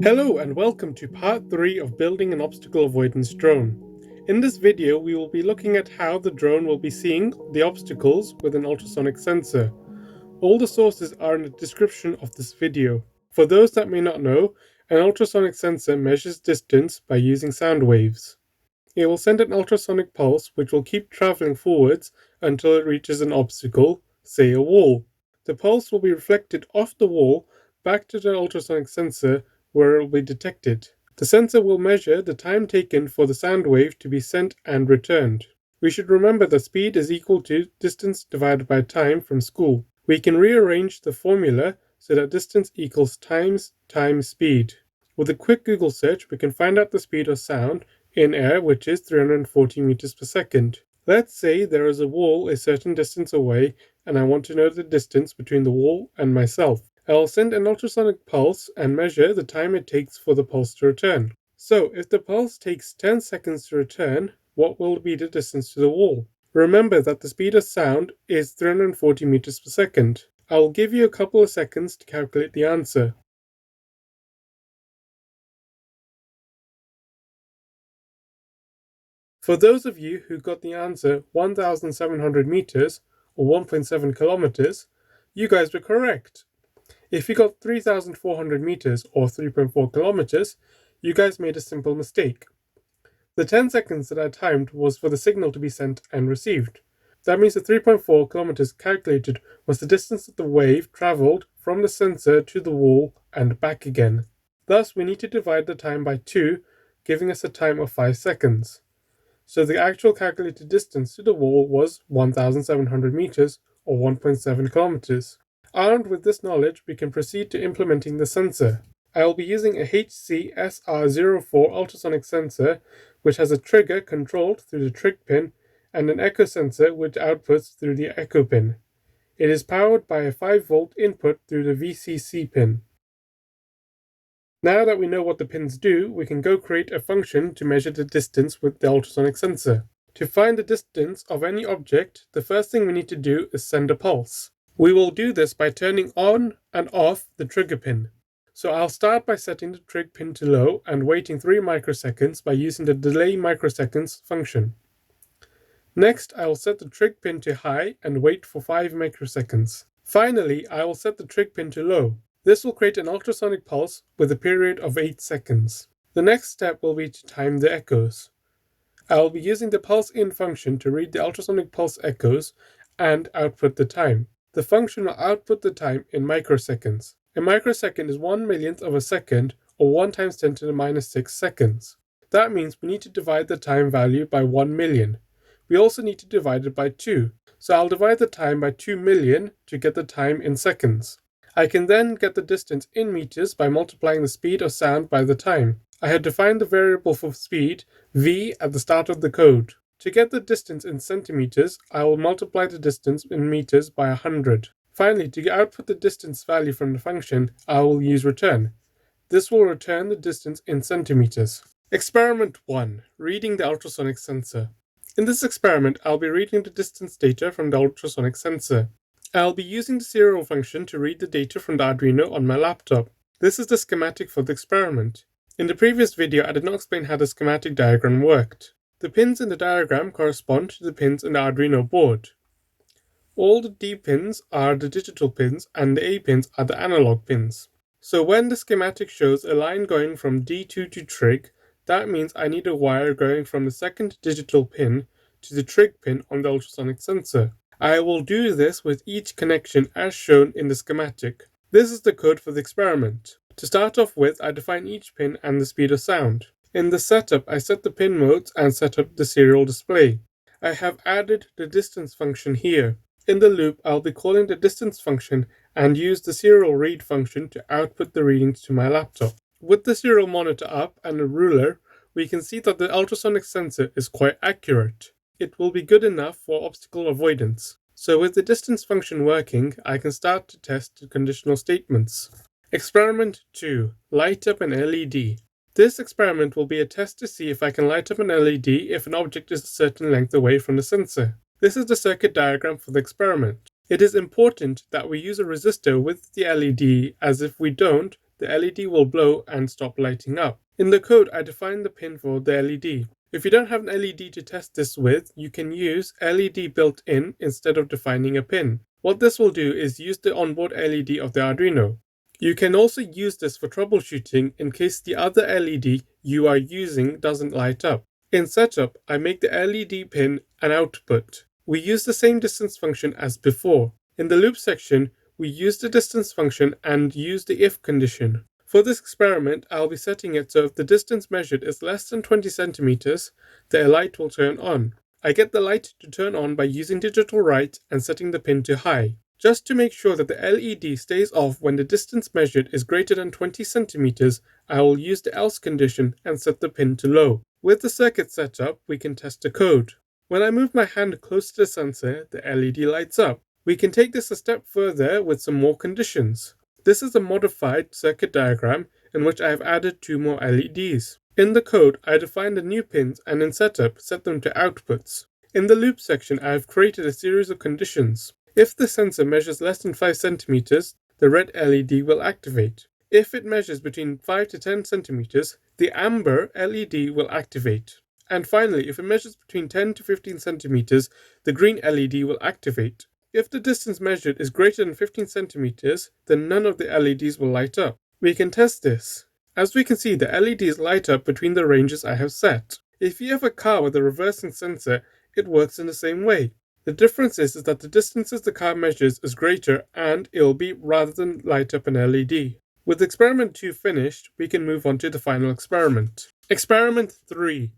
Hello and welcome to part 3 of building an obstacle avoidance drone. In this video we will be looking at how the drone will be seeing the obstacles with an ultrasonic sensor. All the sources are in the description of this video. For those that may not know, an ultrasonic sensor measures distance by using sound waves. It will send an ultrasonic pulse which will keep traveling forwards until it reaches an obstacle, say a wall. The pulse will be reflected off the wall back to the ultrasonic sensor where it will be detected. The sensor will measure the time taken for the sound wave to be sent and returned. We should remember that speed is equal to distance divided by time from school. We can rearrange the formula so that distance equals times speed. With a quick Google search, we can find out the speed of sound in air, which is 340 meters per second. Let's say there is a wall a certain distance away and I want to know the distance between the wall and myself. I'll send an ultrasonic pulse and measure the time it takes for the pulse to return. So if the pulse takes 10 seconds to return, what will be the distance to the wall? Remember that the speed of sound is 340 meters per second. I will give you a couple of seconds to calculate the answer. For those of you who got the answer 1,700 meters or 1.7 kilometers, you guys were correct. If you got 3,400 meters or 3.4 kilometers, you guys made a simple mistake. The 10 seconds that I timed was for the signal to be sent and received. That means the 3.4 kilometers calculated was the distance that the wave traveled from the sensor to the wall and back again. Thus, we need to divide the time by 2, giving us a time of 5 seconds. So the actual calculated distance to the wall was 1,700 meters or 1.7 kilometers. Armed with this knowledge, we can proceed to implementing the sensor. I will be using a HC-SR04 ultrasonic sensor, which has a trigger controlled through the trig pin and an echo sensor which outputs through the echo pin. It is powered by a 5-volt input through the VCC pin. Now that we know what the pins do, we can go create a function to measure the distance with the ultrasonic sensor. To find the distance of any object, the first thing we need to do is send a pulse. We will do this by turning on and off the trigger pin. So I'll start by setting the trig pin to low and waiting 3 microseconds by using the delay microseconds function. Next, I will set the trig pin to high and wait for 5 microseconds. Finally, I will set the trig pin to low. This will create an ultrasonic pulse with a period of 8 seconds. The next step will be to time the echoes. I will be using the pulse in function to read the ultrasonic pulse echoes and output the time. The function will output the time in microseconds. A microsecond is 1/millionth of a second, or 1 times 10 to the minus 6 seconds. That means we need to divide the time value by 1 million. We also need to divide it by 2, so I'll divide the time by 2 million to get the time in seconds. I can then get the distance in meters by multiplying the speed of sound by the time. I had defined the variable for speed, v, at the start of the code. To get the distance in centimeters, I will multiply the distance in meters by 100. Finally, to output the distance value from the function, I will use return. This will return the distance in centimeters. Experiment 1. Reading the ultrasonic sensor. In this experiment, I'll be reading the distance data from the ultrasonic sensor. I'll be using the serial function to read the data from the Arduino on my laptop. This is the schematic for the experiment. In the previous video, I did not explain how the schematic diagram worked. The pins in the diagram correspond to the pins in the Arduino board. All the D pins are the digital pins and the A pins are the analog pins. So when the schematic shows a line going from D2 to trig, that means I need a wire going from the second digital pin to the trig pin on the ultrasonic sensor. I will do this with each connection as shown in the schematic. This is the code for the experiment. To start off with, I define each pin and the speed of sound. In the setup, I set the pin modes and set up the serial display. I have added the distance function here. In the loop, I'll be calling the distance function and use the serial read function to output the readings to my laptop. With the serial monitor up and a ruler, we can see that the ultrasonic sensor is quite accurate. It will be good enough for obstacle avoidance. So with the distance function working, I can start to test the conditional statements. Experiment 2. Light up an LED. This experiment will be a test to see if I can light up an LED if an object is a certain length away from the sensor. This is the circuit diagram for the experiment. It is important that we use a resistor with the LED, as if we don't, the LED will blow and stop lighting up. In the code, I define the pin for the LED. If you don't have an LED to test this with, you can use LED built in instead of defining a pin. What this will do is use the onboard LED of the Arduino. You can also use this for troubleshooting in case the other LED you are using doesn't light up. In setup, I make the LED pin an output. We use the same distance function as before. In the loop section, we use the distance function and use the if condition. For this experiment, I'll be setting it so if the distance measured is less than 20 centimeters, the light will turn on. I get the light to turn on by using digital write and setting the pin to high. Just to make sure that the LED stays off when the distance measured is greater than 20 centimeters, I will use the else condition and set the pin to low. With the circuit set up, we can test the code. When I move my hand close to the sensor, the LED lights up. We can take this a step further with some more conditions. This is a modified circuit diagram in which I have added 2 more LEDs. In the code, I define the new pins and in setup, set them to outputs. In the loop section, I have created a series of conditions. If the sensor measures less than 5 centimeters, the red LED will activate. If it measures between 5 to 10 centimeters, the amber LED will activate. And finally, if it measures between 10 to 15 centimeters, the green LED will activate. If the distance measured is greater than 15 centimeters, then none of the LEDs will light up. We can test this. As we can see, the LEDs light up between the ranges I have set. If you have a car with a reversing sensor, it works in the same way. The difference is that the distances the car measures is greater and it will beep rather than light up an LED. With experiment 2 finished, we can move on to the final experiment. Experiment 3.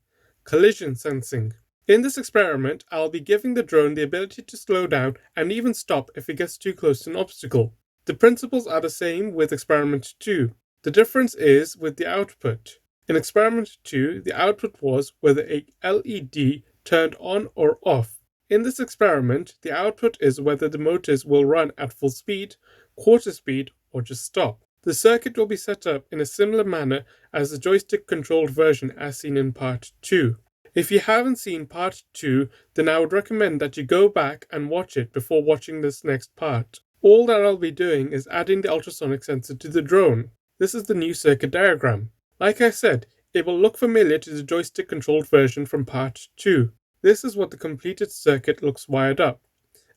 Collision sensing. In this experiment, I'll be giving the drone the ability to slow down and even stop if it gets too close to an obstacle. The principles are the same with experiment 2. The difference is with the output. In experiment 2, the output was whether a LED turned on or off. In this experiment, the output is whether the motors will run at full speed, quarter speed, or just stop. The circuit will be set up in a similar manner as the joystick-controlled version as seen in part 2. If you haven't seen part 2, then I would recommend that you go back and watch it before watching this next part. All that I'll be doing is adding the ultrasonic sensor to the drone. This is the new circuit diagram. Like I said, it will look familiar to the joystick-controlled version from part 2. This is what the completed circuit looks wired up.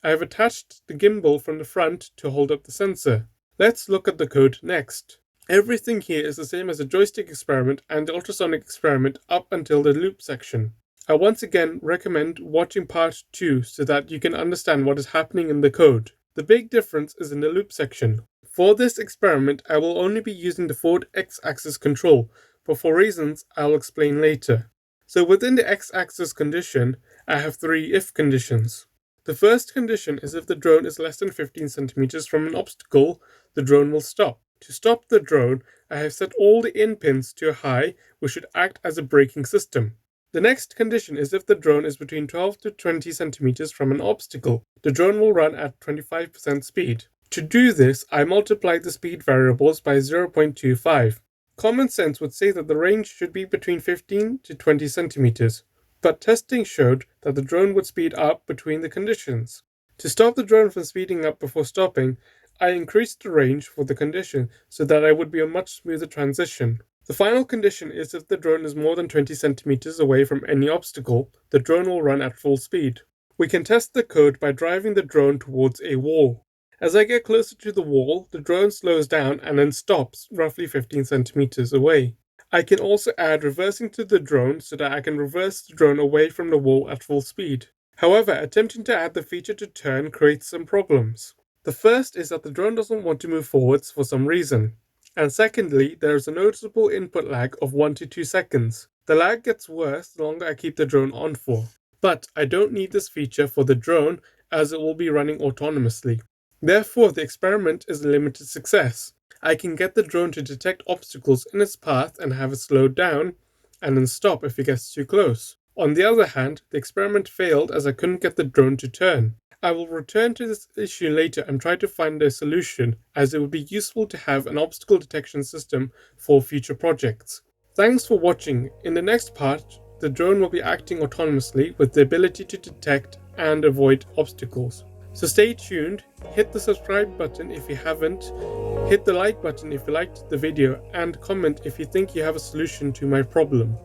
I have attached the gimbal from the front to hold up the sensor. Let's look at the code next. Everything here is the same as the joystick experiment and the ultrasonic experiment up until the loop section. I once again recommend watching part 2 so that you can understand what is happening in the code. The big difference is in the loop section. For this experiment, I will only be using the forward x-axis control, but for reasons I'll explain later. So within the x-axis condition, I have 3 if conditions. The first condition is if the drone is less than 15 centimeters from an obstacle, the drone will stop. To stop the drone, I have set all the in pins to high, which should act as a braking system. The next condition is if the drone is between 12 to 20 centimeters from an obstacle, the drone will run at 25% speed. To do this, I multiplied the speed variables by 0.25. Common sense would say that the range should be between 15 to 20 centimeters, but testing showed that the drone would speed up between the conditions. To stop the drone from speeding up before stopping, I increased the range for the condition so that I would be a much smoother transition. The final condition is if the drone is more than 20 centimeters away from any obstacle, the drone will run at full speed. We can test the code by driving the drone towards a wall. As I get closer to the wall, the drone slows down and then stops roughly 15 centimeters away. I can also add reversing to the drone so that I can reverse the drone away from the wall at full speed. However, attempting to add the feature to turn creates some problems. The first is that the drone doesn't want to move forwards for some reason. And secondly, there is a noticeable input lag of 1 to 2 seconds. The lag gets worse the longer I keep the drone on for. But I don't need this feature for the drone as it will be running autonomously. Therefore, the experiment is a limited success. I can get the drone to detect obstacles in its path and have it slow down, and then stop if it gets too close. On the other hand, the experiment failed as I couldn't get the drone to turn. I will return to this issue later and try to find a solution, as it would be useful to have an obstacle detection system for future projects. Thanks for watching. In the next part, the drone will be acting autonomously with the ability to detect and avoid obstacles. So stay tuned, hit the subscribe button if you haven't, hit the like button if you liked the video, and comment if you think you have a solution to my problem.